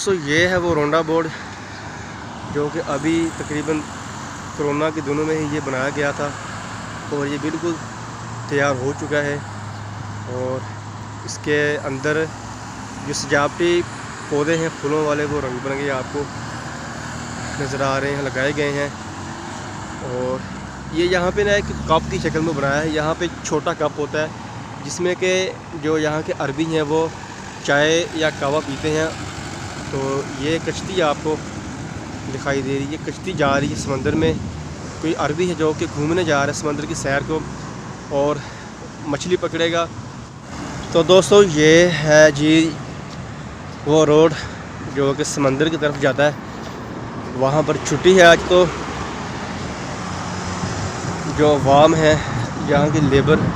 दोस्तों ये है वो रोंडा बोर्ड जो कि अभी तकरीबन कोरोना के दिनों में ही ये बनाया गया था और ये बिल्कुल तैयार हो चुका है। और इसके अंदर जो सजावटी पौधे हैं फूलों वाले वो रंग बिरंगे आपको नज़र आ रहे हैं, लगाए गए हैं। और ये यहाँ पे ना एक कप की शक्ल में बनाया है। यहाँ पे छोटा कप होता है जिसमें कि जो यहाँ के अरबी हैं वो चाय या कहवा पीते हैं। तो ये कश्ती आपको दिखाई दे रही है, कश्ती जा रही है समंदर में। कोई अरबी है जो कि घूमने जा रहा है समंदर की सैर को और मछली पकड़ेगा। तो दोस्तों ये है जी वो रोड जो कि समंदर की तरफ जाता है। वहाँ पर छुट्टी है आज, तो जो अवाम है यहाँ की लेबर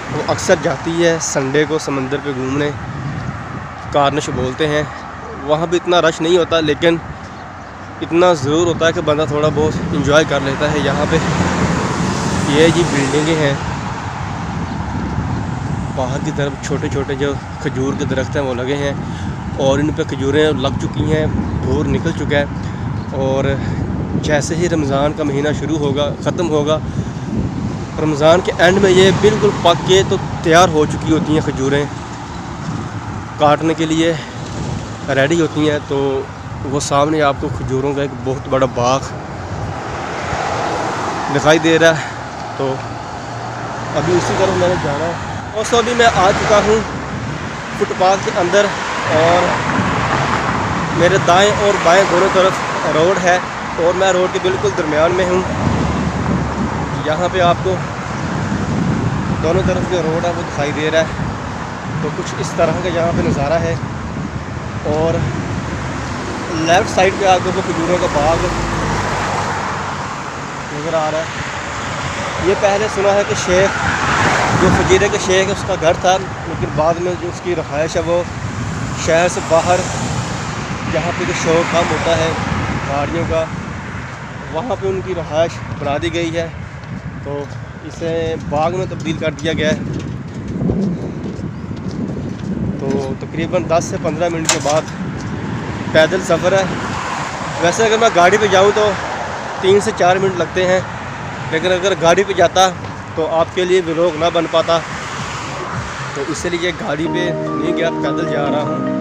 वो अक्सर जाती है संडे को समंदर पे घूमने, कारनिश बोलते हैं। वहाँ भी इतना रश नहीं होता लेकिन इतना ज़रूर होता है कि बंदा थोड़ा बहुत इंजॉय कर लेता है। यहाँ पे ये जी बिल्डिंगें हैं, बाहर की तरफ छोटे छोटे जो खजूर के दरख्त हैं वो लगे हैं और इन पे खजूरें लग चुकी हैं, भूर निकल चुका है। और जैसे ही रमज़ान का महीना शुरू होगा, ख़त्म होगा, रमज़ान के एंड में ये बिल्कुल पक के तो तैयार हो चुकी होती हैं खजूरें, काटने के लिए रेडी होती हैं। तो वो सामने आपको खजूरों का एक बहुत बड़ा बाग दिखाई दे रहा है। तो अभी उसी तरफ मैंने जाना है। और अभी मैं आ चुका हूँ फुटपाथ के अंदर और मेरे दाएं और बाएं दोनों तरफ रोड है और मैं रोड के बिल्कुल दरमियान में हूँ। यहाँ पे आपको दोनों तरफ जो रोड है वो दिखाई दे रहा है। तो कुछ इस तरह का यहाँ पे नज़ारा है और लेफ़्ट साइड पे आपको वो खजूरों का बाग नज़र आ रहा है। ये पहले सुना है कि शेख जो फजीरे के शेख है उसका घर था, लेकिन बाद में जो उसकी रहायश है वो शहर से बाहर जहाँ पे शोर कम होता है गाड़ियों का, वहाँ पे उनकी रहायश बना दी गई है। तो इसे बाग में तब्दील कर दिया गया है। तो तकरीबन 10 से 15 मिनट के बाद पैदल सफ़र है। वैसे अगर मैं गाड़ी पे जाऊँ तो 3 से 4 मिनट लगते हैं, लेकिन अगर गाड़ी पे जाता तो आपके लिए व्लॉग ना बन पाता। तो इसलिए गाड़ी पे नहीं गया, पैदल जा रहा हूँ।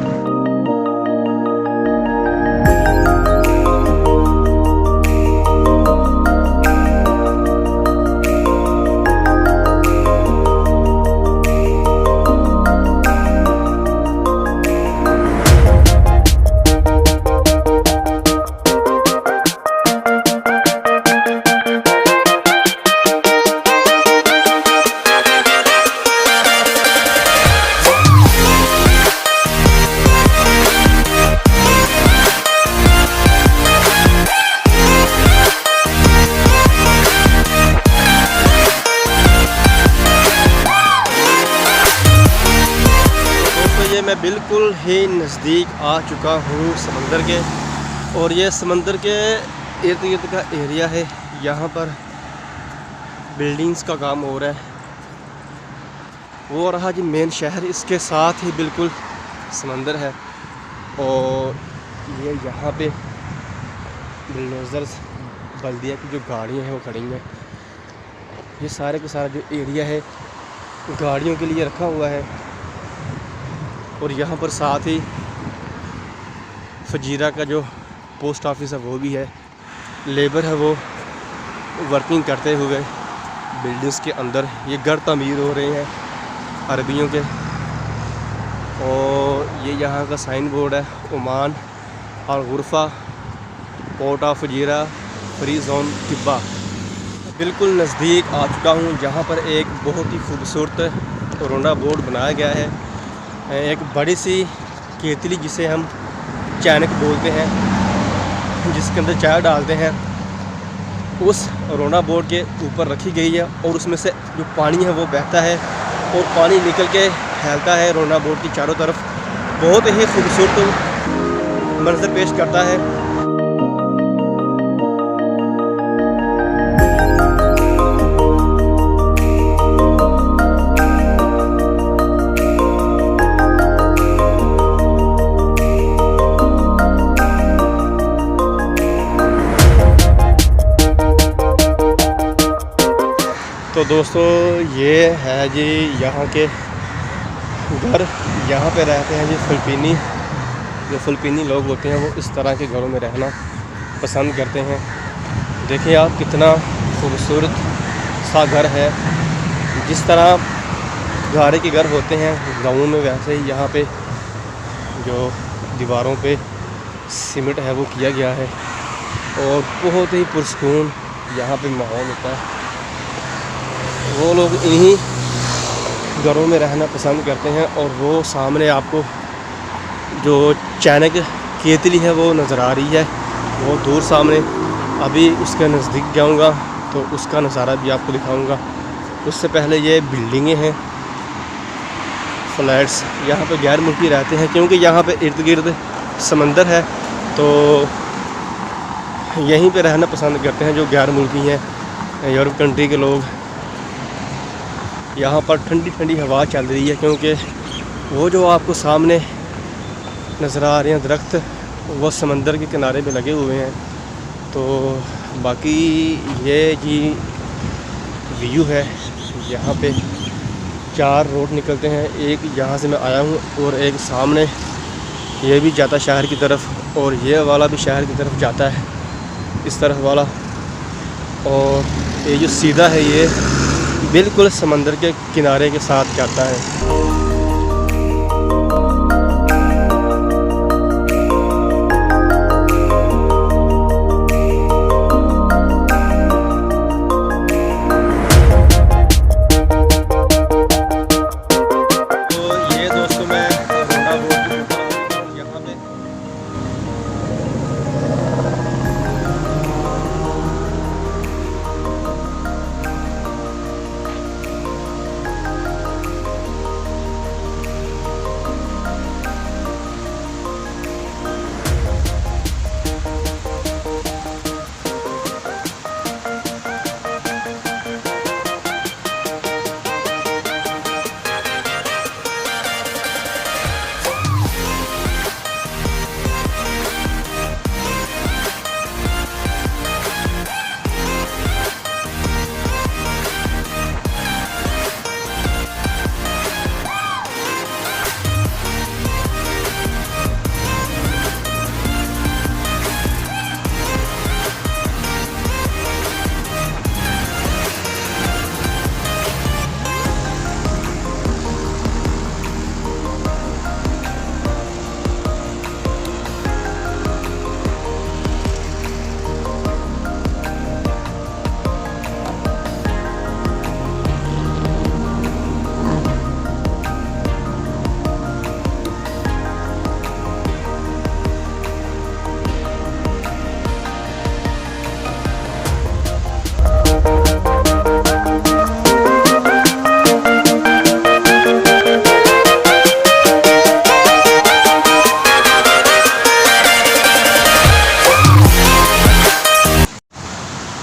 मैं बिल्कुल ही नज़दीक आ चुका हूँ समंदर के और ये समंदर के इर्द गिर्द का एरिया है। यहाँ पर बिल्डिंग्स का काम हो रहा है। वो रहा जी मेन शहर, इसके साथ ही बिल्कुल समंदर है। और ये यहाँ पे बुलडोज़र्स बल्दिया की जो गाड़ियाँ हैं वो खड़ी हैं। ये सारे का सारा जो एरिया है गाड़ियों के लिए रखा हुआ है। और यहाँ पर साथ ही फजीरा का जो पोस्ट ऑफिस है वो भी है। लेबर है वो वर्किंग करते हुए बिल्डिंग्स के अंदर। ये घर तमीर हो रहे हैं अरबियों के। और ये यहाँ का साइन बोर्ड है ओमान और गुरफा port of Fujairah free zone Dibba. बिल्कुल नज़दीक आ चुका हूँ जहाँ पर एक बहुत ही खूबसूरत रोंडा बोर्ड बनाया गया है। एक बड़ी सी केतली जिसे हम चैनक बोलते हैं, जिसके अंदर चाय डालते हैं, उस रोंडा बोर्ड के ऊपर रखी गई है। और उसमें से जो पानी है वो बहता है और पानी निकल के फैलता है रोंडा बोर्ड की चारों तरफ। बहुत ही खूबसूरत मंजर पेश करता है। दोस्तों ये है जी यहाँ के घर। यहाँ पे रहते हैं जी फिलिपीनी, जो फिलिपीनी लोग होते हैं वो इस तरह के घरों में रहना पसंद करते हैं। देखिए आप कितना खूबसूरत सा घर है। जिस तरह गारे के घर होते हैं गाँवों में, वैसे ही यहाँ पे जो दीवारों पे सीमेंट है वो किया गया है और बहुत ही पुरसकून यहाँ पे माहौल होता है। वो लोग इन्हीं घरों में रहना पसंद करते हैं। और वो सामने आपको जो चाणक्य केतली है वो नज़र आ रही है, वो दूर सामने। अभी उसके नज़दीक जाऊंगा तो उसका नज़ारा भी आपको दिखाऊंगा। उससे पहले ये बिल्डिंगें हैं, फ्लैट्स। यहाँ पे गैर मुल्की रहते हैं क्योंकि यहाँ पे इर्द गिर्द समंदर है, तो यहीं पे रहना पसंद करते हैं जो गैर मुल्की हैं, यूरोप कंट्री के लोग। यहाँ पर ठंडी ठंडी हवा चल रही है क्योंकि वो जो आपको सामने नज़र आ रहे हैं दरख्त, वो समंदर के किनारे पे लगे हुए हैं। तो बाकी ये जी व्यू है। यहाँ पे 4 रोड निकलते हैं, एक यहाँ से मैं आया हूँ और एक सामने ये भी जाता शहर की तरफ, और ये वाला भी शहर की तरफ जाता है, इस तरफ वाला। और ये जो सीधा है ये बिल्कुल समंदर के किनारे के साथ जाता है।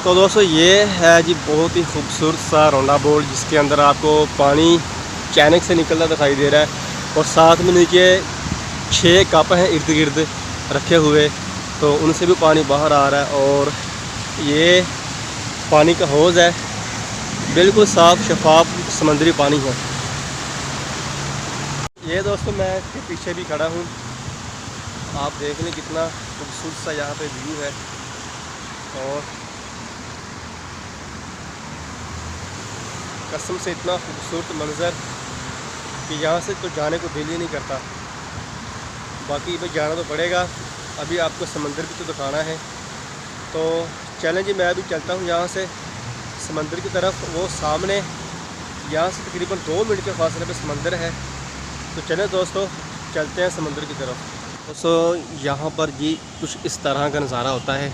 तो दोस्तों ये है जी बहुत ही खूबसूरत सा रोंडा बोर्ड, जिसके अंदर आपको पानी चाणक से निकलता दिखाई दे रहा है। और साथ में नीचे 6 कप हैं इर्द गिर्द रखे हुए, तो उनसे भी पानी बाहर आ रहा है। और ये पानी का हौज़ है, बिल्कुल साफ़ शफाफ समंदरी पानी है। ये दोस्तों मैं इसके पीछे भी खड़ा हूँ, आप देख लें कितना खूबसूरत सा यहाँ पे व्यू है। और कसम से इतना खूबसूरत मंज़र कि यहाँ से तो जाने को दिल ही नहीं करता। बाकी भाई जाना तो पड़ेगा, अभी आपको समंदर भी तो दिखाना है। तो चलें जी, मैं अभी चलता हूँ यहाँ से समंदर की तरफ। वो सामने यहाँ से तकरीबन 2 मिनट के फासले पे समंदर है। तो चलें दोस्तों, चलते हैं समंदर की तरफ। दोस्तों यहाँ पर जी कुछ इस तरह का नज़ारा होता है।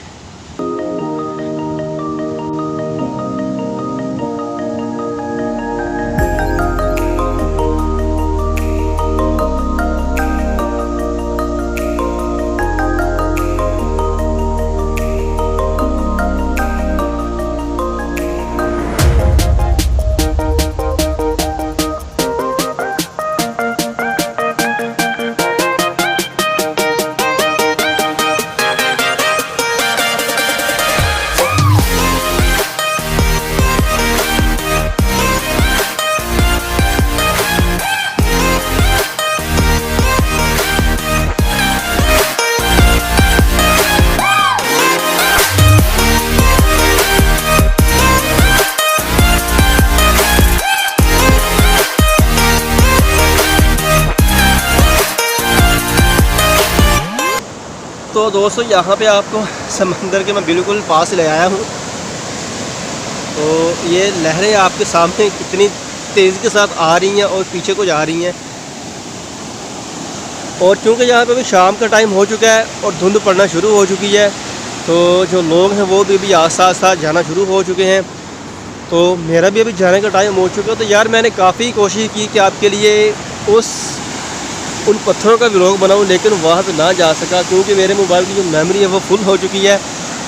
तो दोस्तों यहाँ पे आपको समंदर के मैं बिल्कुल पास ले आया हूँ। तो ये लहरें आपके सामने कितनी तेज़ी के साथ आ रही हैं और पीछे को जा रही हैं। और चूँकि यहाँ पे भी शाम का टाइम हो चुका है और धुंध पड़ना शुरू हो चुकी है, तो जो लोग हैं वो भी आस्ता आस्ता जाना शुरू हो चुके हैं। तो मेरा भी अभी जाने का टाइम हो चुका है। तो यार मैंने काफ़ी कोशिश की कि आपके लिए उन पत्थरों का व्लॉग बनाऊं, लेकिन वहाँ पे ना जा सका क्योंकि मेरे मोबाइल की जो मेमोरी है वो फुल हो चुकी है।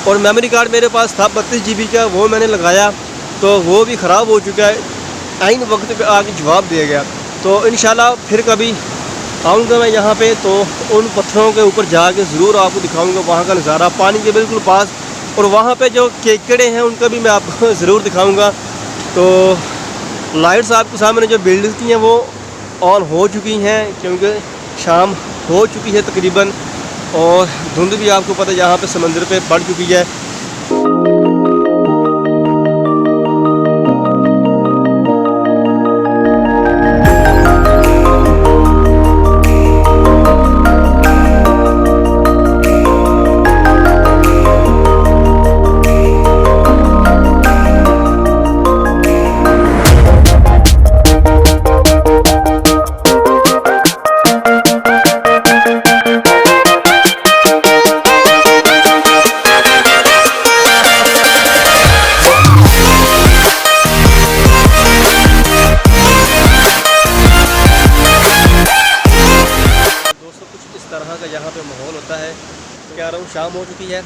और मेमोरी कार्ड मेरे पास था 32 GB का, वो मैंने लगाया तो वो भी ख़राब हो चुका है। आइन वक्त पे आके जवाब दिया गया। तो इंशाल्लाह फिर कभी आऊँगा मैं यहाँ पे, तो उन पत्थरों के ऊपर जाके ज़रूर आपको दिखाऊँगा वहाँ का नज़ारा, पानी के बिल्कुल पास। और वहाँ पे जो केकड़े हैं उनका भी मैं आपको ज़रूर दिखाऊँगा। तो लाइट्स आपके सामने जो बिल्डिंग्स की हैं वो ऑन हो चुकी हैं क्योंकि शाम हो चुकी है तकरीबन। और धुंध भी आपको पता है यहाँ पे समंदर पे पड़ चुकी है। तरह का यहाँ पे माहौल होता है। तो कह रहा हूँ शाम हो चुकी है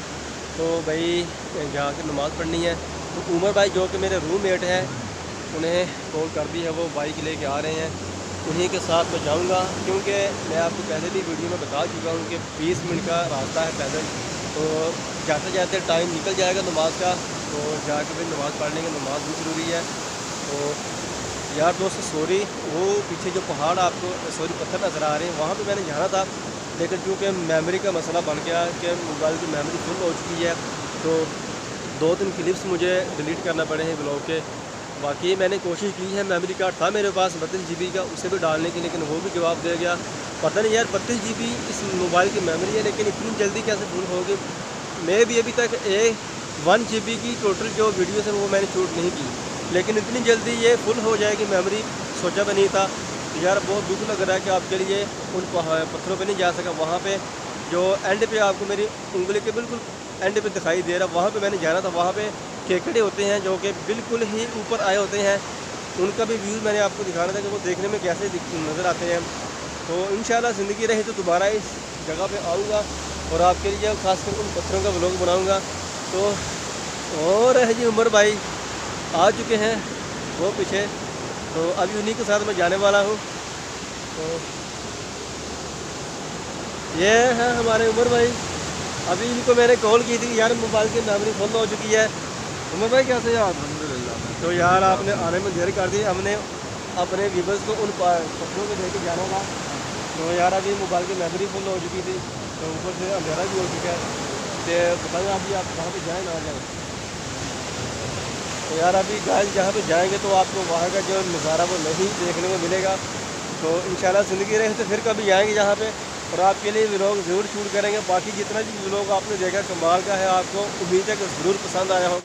तो भाई जाके नमाज़ पढ़नी है। तो उमर भाई जो कि मेरे रूममेट हैं उन्हें कॉल कर दी है, वो बाइक लेके आ रहे हैं, उन्हीं के साथ मैं जाऊँगा क्योंकि मैं आपको पहले भी वीडियो में बता चुका हूँ कि 20 मिनट का रास्ता है पैदल। तो जाते जाते टाइम निकल जाएगा नमाज का, तो जाके फिर नमाज़ पढ़ लेंगे, नमाज भी ज़रूरी है। तो यार दोस्तों सॉरी, वो पीछे जो पहाड़ आपको पत्थर नज़र आ रहे हैं वहाँ पे मैंने जाना था, लेकिन चूँकि मेमोरी का मसला बन गया कि मोबाइल की मेमोरी फुल हो चुकी है, तो 2-3 क्लिप्स मुझे डिलीट करना पड़े हैं ब्लॉग के। बाकी मैंने कोशिश की है, मेमोरी कार्ड था मेरे पास 32 GB का, उसे भी डालने की, लेकिन वो भी जवाब दे गया। पता नहीं यार 32 GB इस मोबाइल की मेमोरी है, लेकिन इतनी जल्दी कैसे फुल होगी। मैं भी अभी तक 1 GB की टोटल जो वीडियोस है वो मैंने शूट नहीं की, लेकिन इतनी जल्दी ये फुल हो जाएगी मेमोरी सोचा भी नहीं था। तो यार बहुत दुख लग रहा है कि आपके लिए उन पत्थरों पे नहीं जा सका। वहाँ पे जो एंड पे आपको मेरी उंगली के बिल्कुल एंड पे दिखाई दे रहा, वहाँ पे मैंने जाना था। वहाँ पे केकड़े होते हैं जो कि बिल्कुल ही ऊपर आए होते हैं, उनका भी व्यू मैंने आपको दिखाना था कि वो देखने में कैसे नज़र आते हैं। तो इंशाल्लाह ज़िंदगी रही तो दोबारा इस जगह पर आऊँगा और आपके लिए खासकर उन पत्थरों का व्लॉग बनाऊँगा। तो और है जी उमर भाई आ चुके हैं वो पीछे, तो अभी उन्हीं के साथ मैं जाने वाला हूँ। तो ये है हमारे उमर भाई। अभी इनको मैंने कॉल की थी यार मोबाइल की मेमोरी फुल हो चुकी है। उमर भाई कैसे यार? अल्हम्दुलिल्लाह। तो यार आपने आने में देर कर दी, हमने अपने व्यूवर्स को उन पत्थरों को लेके जाना था। तो यार अभी मोबाइल की मेमोरी फुल हो चुकी थी, तो ऊपर से अंधेरा भी हो चुका है। तो बताइए अभी आप कहाँ पर जाएँ ना जाएँ? तो यार अभी गाइस जहाँ पे जाएंगे तो आपको वहाँ का जो नज़ारा वो नहीं देखने को मिलेगा। तो इंशाल्लाह ज़िंदगी रहे तो फिर कभी आएंगे यहाँ पे और आपके लिए व्लॉग ज़रूर शूट करेंगे। बाकी जितना भी व्लॉग आपने देखा कमाल का है, आपको उम्मीद है कि ज़रूर पसंद आया हो।